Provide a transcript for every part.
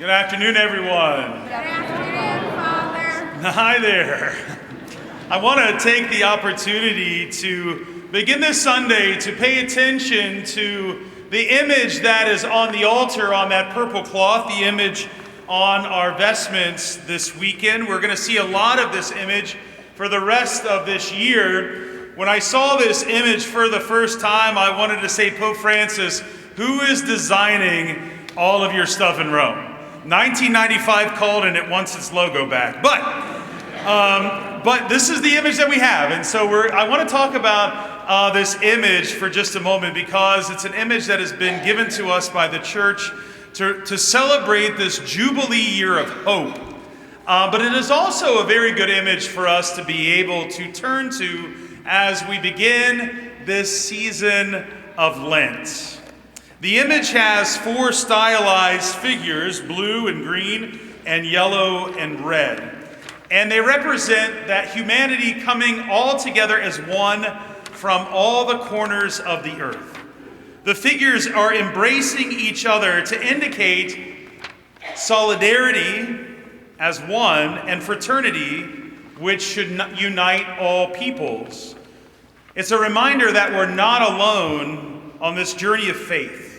Good afternoon, everyone. Good afternoon, Father. Hi there. I want to take the opportunity to begin this Sunday to pay attention to the image that is on the altar on that purple cloth, the image on our vestments this weekend. We're going to see a lot of this image for the rest of this year. When I saw this image for the first time, I wanted to say, Pope Francis, who is designing all of your stuff in Rome? 1995 called and it wants its logo back. But this is the image that we have. And so I want to talk about this image for just a moment because it's an image that has been given to us by the church to celebrate this Jubilee year of hope. But it is also a very good image for us to be able to turn to as we begin this season of Lent. The image has four stylized figures, blue and green and yellow and red. And they represent that humanity coming all together as one from all the corners of the earth. The figures are embracing each other to indicate solidarity as one and fraternity, which should unite all peoples. It's a reminder that we're not alone on this journey of faith,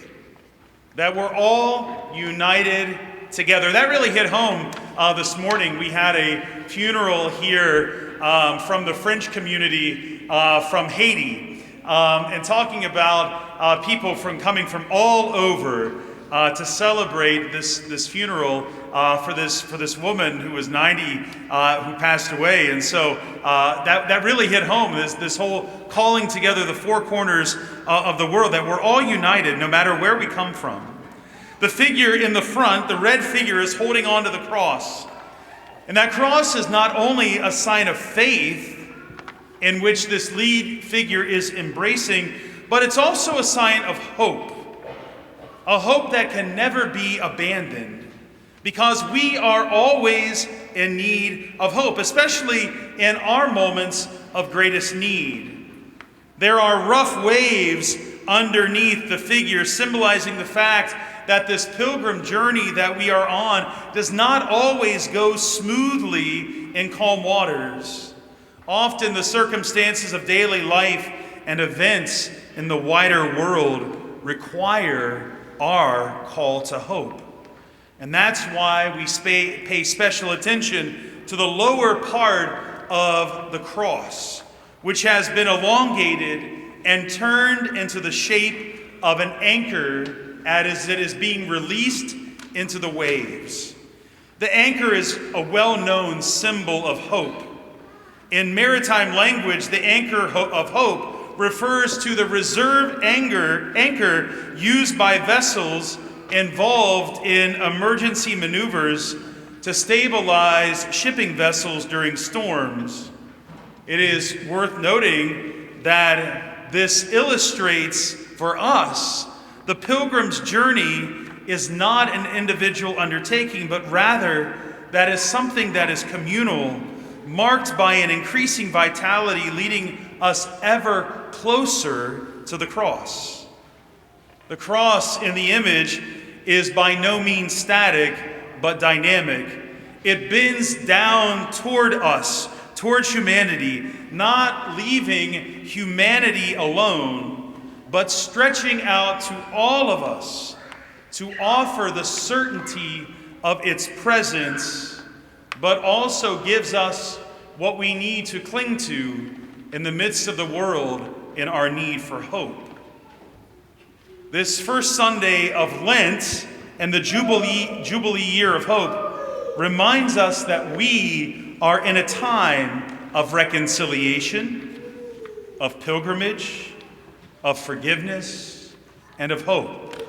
that we're all united together. That really hit home this morning. We had a funeral here from the French community from Haiti, and talking about people coming from all over to celebrate this funeral for this woman who was 90, who passed away. And so that really hit home, this whole calling together the four corners of the world, that we're all united no matter where we come from. The figure in the front, the red figure, is holding on to the cross. And that cross is not only a sign of faith in which this lead figure is embracing, but it's also a sign of hope. A hope that can never be abandoned, because we are always in need of hope, especially in our moments of greatest need. There are rough waves underneath the figure, symbolizing the fact that this pilgrim journey that we are on does not always go smoothly in calm waters. Often the circumstances of daily life and events in the wider world require our call to hope. And that's why we pay special attention to the lower part of the cross, which has been elongated and turned into the shape of an anchor as it is being released into the waves. The anchor is a well-known symbol of hope. In maritime language, the anchor of hope refers to the reserve anchor used by vessels involved in emergency maneuvers to stabilize shipping vessels during storms. It is worth noting that this illustrates for us the pilgrim's journey is not an individual undertaking, but rather that is something that is communal, marked by an increasing vitality leading us ever closer to the cross. The cross in the image is by no means static, but dynamic. It bends down toward us, towards humanity, not leaving humanity alone, but stretching out to all of us to offer the certainty of its presence, but also gives us what we need to cling to in the midst of the world in our need for hope. This first Sunday of Lent and the Jubilee year of hope reminds us that we are in a time of reconciliation, of pilgrimage, of forgiveness, and of hope.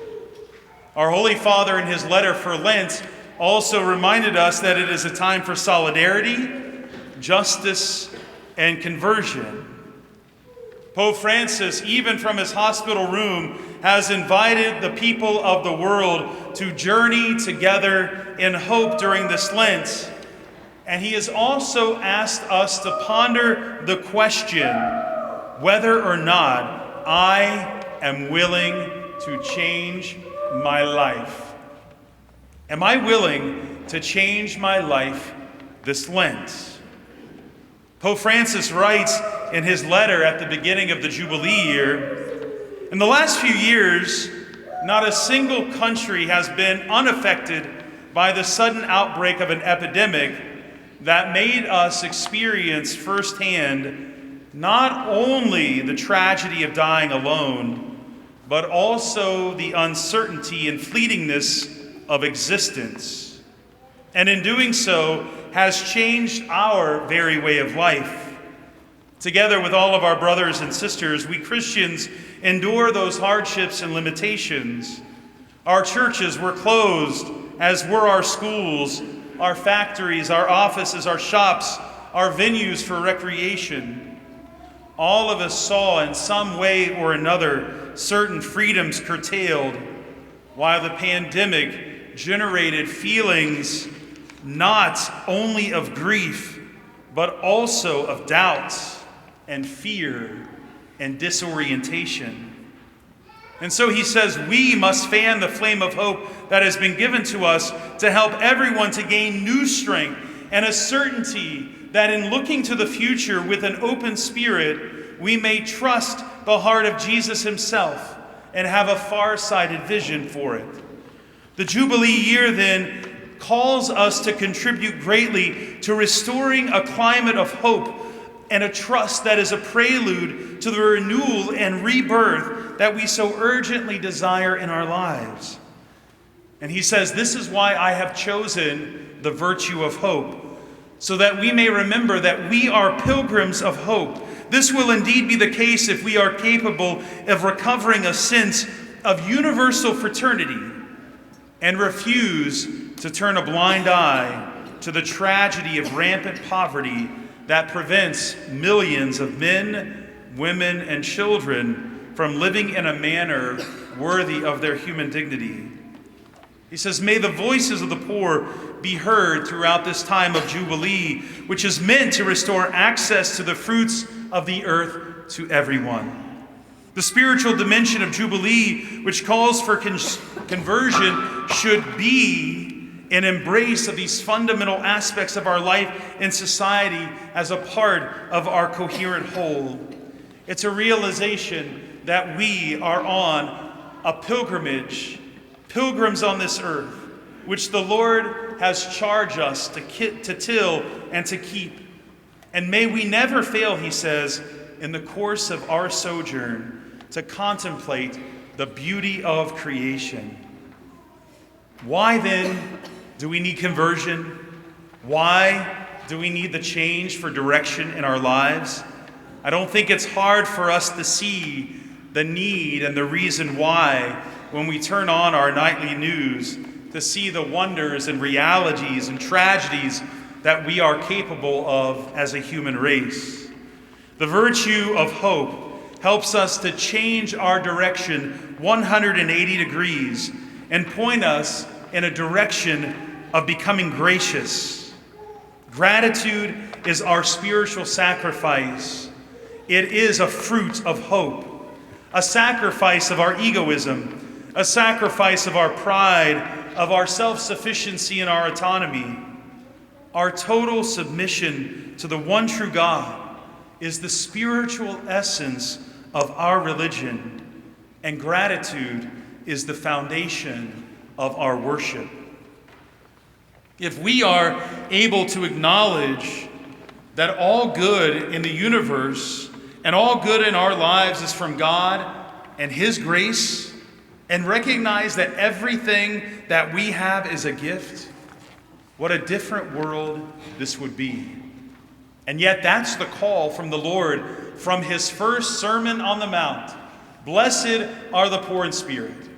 Our Holy Father in his letter for Lent also reminded us that it is a time for solidarity, justice, and conversion. Pope Francis, even from his hospital room, has invited the people of the world to journey together in hope during this Lent. And he has also asked us to ponder the question whether or not I am willing to change my life. Am I willing to change my life this Lent? Pope Francis writes in his letter at the beginning of the Jubilee year, in the last few years, not a single country has been unaffected by the sudden outbreak of an epidemic that made us experience firsthand not only the tragedy of dying alone, but also the uncertainty and fleetingness of existence. And in doing so, has changed our very way of life. Together with all of our brothers and sisters, we Christians endure those hardships and limitations. Our churches were closed, as were our schools, our factories, our offices, our shops, our venues for recreation. All of us saw in some way or another certain freedoms curtailed, while the pandemic generated feelings not only of grief, but also of doubt and fear and disorientation. And so he says, we must fan the flame of hope that has been given to us to help everyone to gain new strength and a certainty that in looking to the future with an open spirit, we may trust the heart of Jesus himself and have a far-sighted vision for it. The Jubilee year then calls us to contribute greatly to restoring a climate of hope and a trust that is a prelude to the renewal and rebirth that we so urgently desire in our lives. And he says, this is why I have chosen the virtue of hope, so that we may remember that we are pilgrims of hope. This will indeed be the case if we are capable of recovering a sense of universal fraternity and refuse to turn a blind eye to the tragedy of rampant poverty that prevents millions of men, women, and children from living in a manner worthy of their human dignity. He says, may the voices of the poor be heard throughout this time of Jubilee, which is meant to restore access to the fruits of the earth to everyone. The spiritual dimension of Jubilee, which calls for conversion, should be an embrace of these fundamental aspects of our life and society as a part of our coherent whole. It's a realization that we are on a pilgrimage, pilgrims on this earth, which the Lord has charged us to till and to keep. And may we never fail, he says, in the course of our sojourn, to contemplate the beauty of creation. Why then do we need conversion? Why do we need the change for direction in our lives? I don't think it's hard for us to see the need and the reason why when we turn on our nightly news to see the wonders and realities and tragedies that we are capable of as a human race. The virtue of hope helps us to change our direction 180 degrees and point us in a direction of becoming gracious. Gratitude is our spiritual sacrifice. It is a fruit of hope, a sacrifice of our egoism, a sacrifice of our pride, of our self-sufficiency and our autonomy. Our total submission to the one true God is the spiritual essence of our religion, and gratitude is the foundation of our worship. If we are able to acknowledge that all good in the universe and all good in our lives is from God and his grace, and recognize that everything that we have is a gift, what a different world this would be. And yet that's the call from the Lord from his first Sermon on the Mount. Blessed are the poor in spirit.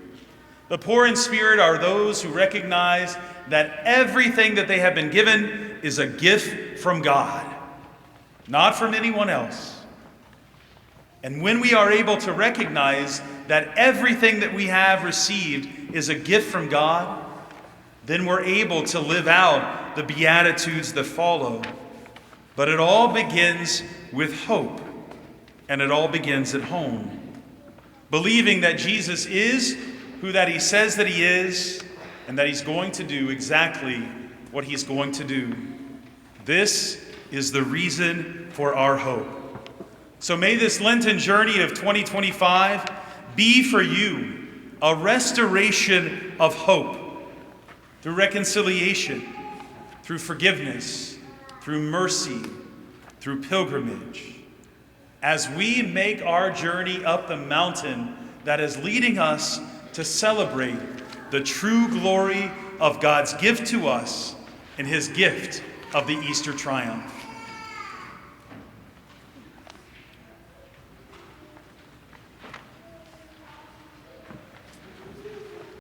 The poor in spirit are those who recognize that everything that they have been given is a gift from God, not from anyone else. And when we are able to recognize that everything that we have received is a gift from God, then we're able to live out the Beatitudes that follow. But it all begins with hope, and it all begins at home. Believing that Jesus is who that he says that he is, and that he's going to do exactly what he's going to do. This is the reason for our hope. So may this Lenten journey of 2025 be for you a restoration of hope through reconciliation, through forgiveness, through mercy, through pilgrimage, as we make our journey up the mountain that is leading us to celebrate the true glory of God's gift to us and his gift of the Easter triumph.